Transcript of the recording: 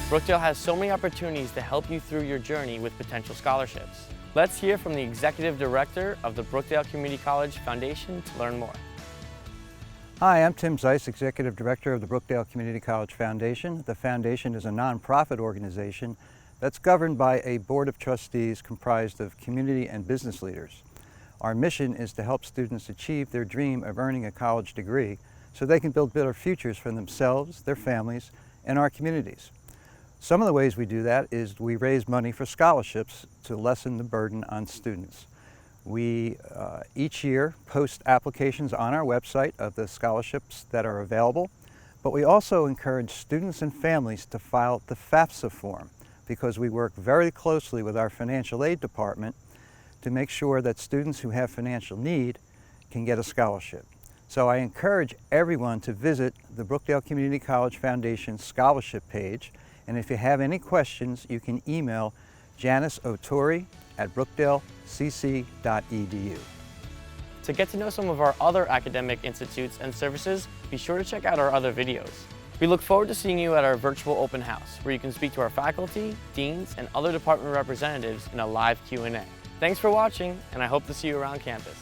Brookdale has so many opportunities to help you through your journey with potential scholarships. Let's hear from the Executive Director of the Brookdale Community College Foundation to learn more. Hi, I'm Tim Zeiss, Executive Director of the Brookdale Community College Foundation. The foundation is a nonprofit organization that's governed by a board of trustees comprised of community and business leaders. Our mission is to help students achieve their dream of earning a college degree so they can build better futures for themselves, their families, and our communities. Some of the ways we do that is we raise money for scholarships to lessen the burden on students. We each year post applications on our website of the scholarships that are available, but we also encourage students and families to file the FAFSA form because we work very closely with our financial aid department to make sure that students who have financial need can get a scholarship. So I encourage everyone to visit the Brookdale Community College Foundation scholarship page, and if you have any questions, you can email Janice Otori at brookdalecc.edu. To get to know some of our other academic institutes and services, be sure to check out our other videos. We look forward to seeing you at our virtual open house, where you can speak to our faculty, deans, and other department representatives in a live Q&A. Thanks for watching, and I hope to see you around campus.